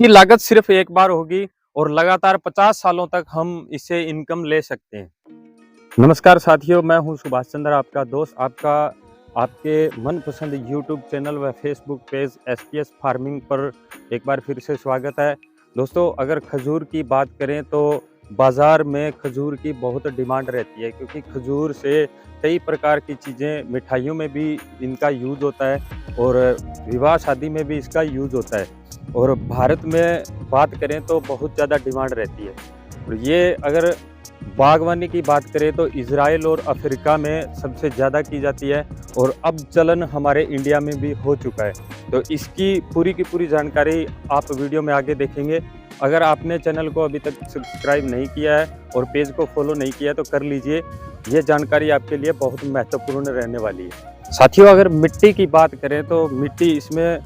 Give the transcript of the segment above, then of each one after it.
इसकी लागत सिर्फ एक बार होगी और लगातार 50 सालों तक हम इससे इनकम ले सकते हैं। नमस्कार साथियों, मैं हूं सुभाष चंद्र, आपका दोस्त। आपके मनपसंद यूट्यूब चैनल व फेसबुक पेज एसपीएस फार्मिंग पर एक बार फिर से स्वागत है। दोस्तों, अगर खजूर की बात करें तो बाज़ार में खजूर की बहुत डिमांड रहती है, क्योंकि खजूर से कई प्रकार की चीज़ें, मिठाइयों में भी इनका यूज़ होता है और विवाह शादी में भी इसका यूज़ होता है। और भारत में बात करें तो बहुत ज़्यादा डिमांड रहती है। और ये अगर बागवानी की बात करें तो इज़राइल और अफ्रीका में सबसे ज़्यादा की जाती है और अब चलन हमारे इंडिया में भी हो चुका है। तो इसकी पूरी की पूरी जानकारी आप वीडियो में आगे देखेंगे। अगर आपने चैनल को अभी तक सब्सक्राइब नहीं किया है और पेज को फॉलो नहीं किया है तो कर लीजिए। ये जानकारी आपके लिए बहुत महत्वपूर्ण रहने वाली है। साथियों, अगर मिट्टी की बात करें तो मिट्टी इसमें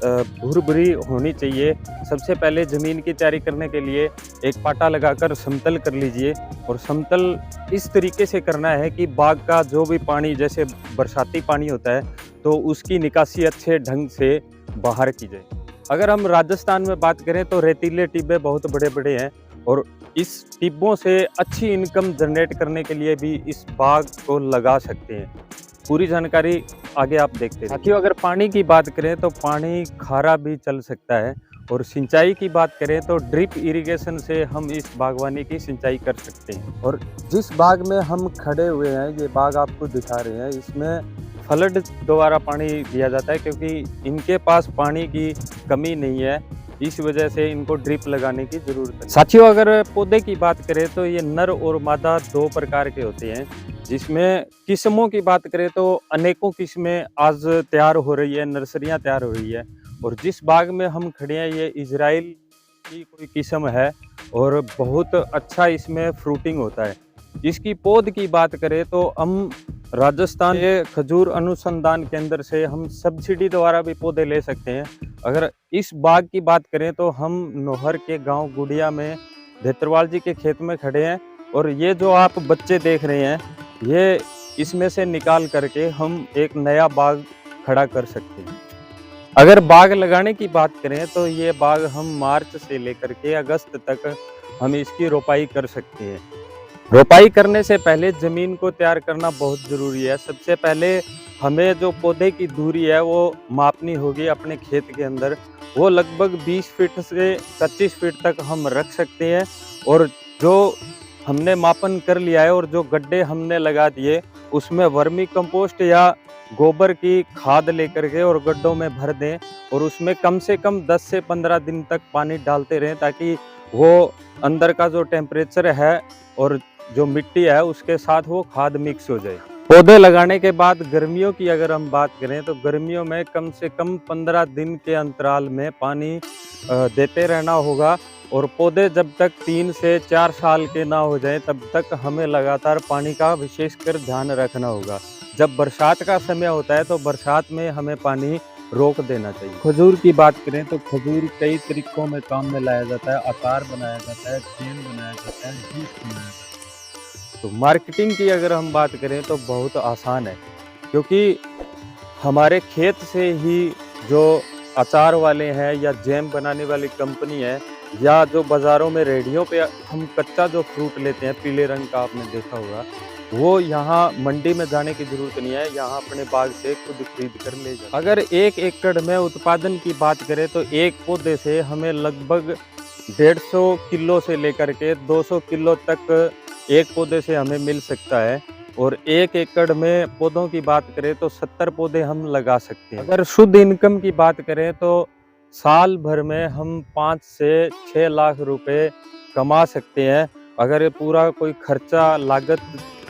भुरभुरी होनी चाहिए। सबसे पहले ज़मीन की तैयारी करने के लिए एक पाटा लगाकर समतल कर लीजिए और समतल इस तरीके से करना है कि बाग का जो भी पानी, जैसे बरसाती पानी होता है, तो उसकी निकासी अच्छे ढंग से बाहर की जाए। अगर हम राजस्थान में बात करें तो रेतीले टिब्बे बहुत बड़े बड़े हैं और इस टिब्बों से अच्छी इनकम जनरेट करने के लिए भी इस बाग को लगा सकते हैं। पूरी जानकारी आगे आप देखते हैं। साथियों, अगर पानी की बात करें तो पानी खारा भी चल सकता है और सिंचाई की बात करें तो ड्रिप इरिगेशन से हम इस बागवानी की सिंचाई कर सकते हैं। और जिस बाग में हम खड़े हुए हैं, ये बाग आपको दिखा रहे हैं, इसमें फ्लड द्वारा पानी दिया जाता है, क्योंकि इनके पास पानी की कमी नहीं है। इस वजह से इनको ड्रिप लगाने की जरूरत है। साथियों, अगर पौधे की बात करें तो ये नर और मादा दो प्रकार के होते हैं। जिसमें किस्मों की बात करें तो अनेकों किस्में आज तैयार हो रही है, नर्सरियां तैयार हो रही है। और जिस बाग में हम खड़े हैं ये इजराइल की कोई किस्म है और बहुत अच्छा इसमें फ्रूटिंग होता है। इसकी पौध की बात करें तो हम राजस्थान के खजूर अनुसंधान केंद्र से हम सब्सिडी द्वारा भी पौधे ले सकते हैं। अगर इस बाग की बात करें तो हम नोहर के गांव गुड़िया में धेत्रवाल जी के खेत में खड़े हैं और ये जो आप बच्चे देख रहे हैं, ये इसमें से निकाल करके हम एक नया बाग खड़ा कर सकते हैं। अगर बाग लगाने की बात करें तो ये बाग हम मार्च से लेकर के अगस्त तक हम इसकी रोपाई कर सकते हैं। रोपाई करने से पहले ज़मीन को तैयार करना बहुत ज़रूरी है। सबसे पहले हमें जो पौधे की दूरी है वो मापनी होगी अपने खेत के अंदर। वो लगभग 20 फीट से 25 फीट तक हम रख सकते हैं। और जो हमने मापन कर लिया है और जो गड्ढे हमने लगा दिए उसमें वर्मी कंपोस्ट या गोबर की खाद लेकर के और गड्ढों में भर दें और उसमें कम से कम 10 से 15 दिन तक पानी डालते रहें, ताकि वो अंदर का जो टेम्परेचर है और जो मिट्टी है उसके साथ वो खाद मिक्स हो जाए। पौधे लगाने के बाद गर्मियों की अगर हम बात करें तो गर्मियों में कम से कम 15 दिन के अंतराल में पानी देते रहना होगा। और पौधे जब तक 3 से 4 साल के ना हो जाएं तब तक हमें लगातार पानी का विशेषकर ध्यान रखना होगा। जब बरसात का समय होता है तो बरसात में हमें पानी रोक देना चाहिए। खजूर की बात करें तो खजूर कई तरीकों में काम में लाया जाता है। अचार बनाया जाता है, तेल बनाया जाता है, जूस बनाया जाता है। तो मार्केटिंग की अगर हम बात करें तो बहुत आसान है, क्योंकि हमारे खेत से ही जो अचार वाले हैं या जैम बनाने वाली कंपनी है या जो बाज़ारों में रेहड़ियों पे हम कच्चा जो फ्रूट लेते हैं पीले रंग का, आपने देखा होगा, वो यहाँ मंडी में जाने की ज़रूरत नहीं है, यहाँ अपने बाग से खुद खरीद कर ले जाए। अगर 1 एकड़ में उत्पादन की बात करें तो एक पौधे से हमें लगभग 150 किलो से लेकर के 200 किलो तक एक पौधे से हमें मिल सकता है। और 1 एकड़ में पौधों की बात करें तो 70 पौधे हम लगा सकते हैं। अगर शुद्ध इनकम की बात करें तो साल भर में हम 5 से 6 लाख रुपए कमा सकते हैं। अगर ये पूरा कोई खर्चा लागत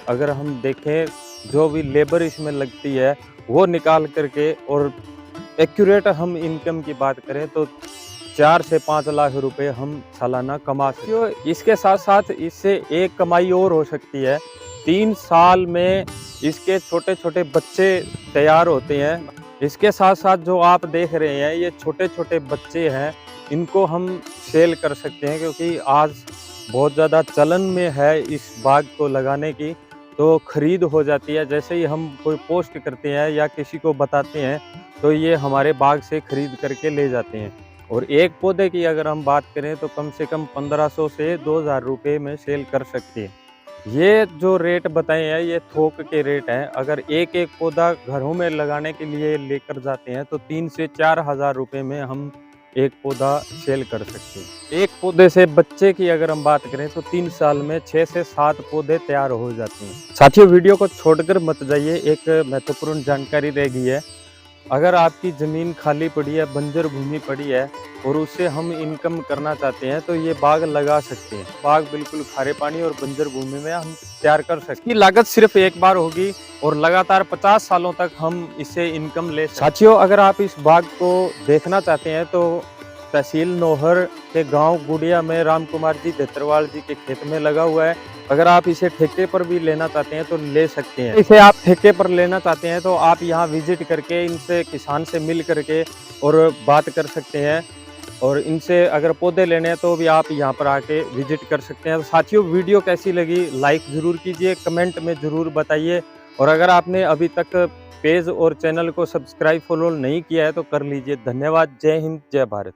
अगर हम देखें, जो भी लेबर इसमें लगती है वो निकाल करके और एक्यूरेट हम इनकम की बात करें तो 4 से 5 लाख रुपए हम सालाना कमा सकते हैं। इसके साथ साथ इससे एक कमाई और हो सकती है। 3 साल में इसके छोटे छोटे बच्चे तैयार होते हैं। इसके साथ साथ जो आप देख रहे हैं ये छोटे छोटे बच्चे हैं, इनको हम सेल कर सकते हैं, क्योंकि आज बहुत ज़्यादा चलन में है इस बाग को लगाने की, तो खरीद हो जाती है। जैसे ही हम कोई पोस्ट करते हैं या किसी को बताते हैं तो ये हमारे बाग से खरीद करके ले जाते हैं। और एक पौधे की अगर हम बात करें तो कम से कम 1500 से 2000 रुपये में सेल कर सकते हैं। ये जो रेट बताए हैं ये थोक के रेट हैं। अगर एक एक पौधा घरों में लगाने के लिए लेकर जाते हैं तो 3 से 4 हज़ार रुपये में हम एक पौधा सेल कर सकते हैं। एक पौधे से बच्चे की अगर हम बात करें तो 3 साल में 6 से 7 पौधे तैयार हो जाते हैं। साथियों, वीडियो को छोड़कर मत जाइए, एक महत्वपूर्ण जानकारी रह गई है। अगर आपकी ज़मीन खाली पड़ी है, बंजर भूमि पड़ी है और उससे हम इनकम करना चाहते हैं तो ये बाग लगा सकते हैं। बाग बिल्कुल खारे पानी और बंजर भूमि में हम तैयार कर सकते हैं। इसकी लागत सिर्फ एक बार होगी और लगातार 50 सालों तक हम इससे इनकम ले सकते हैं। साथियों, अगर आप इस बाग को देखना चाहते हैं तो तहसील नौहर के गांव गुड़िया में राम कुमार जी देतरवाल जी के खेत में लगा हुआ है। अगर आप इसे ठेके पर भी लेना चाहते हैं तो ले सकते हैं। इसे आप ठेके पर लेना चाहते हैं तो आप यहाँ विजिट करके इनसे, किसान से मिल करके और बात कर सकते हैं। और इनसे अगर पौधे लेने हैं तो भी आप यहाँ पर आके विजिट कर सकते हैं। तो साथियों, वीडियो कैसी लगी लाइक ज़रूर कीजिए, कमेंट में ज़रूर बताइए। और अगर आपने अभी तक पेज और चैनल को सब्सक्राइब फॉलो नहीं किया है तो कर लीजिए। धन्यवाद। जय हिंद, जय भारत।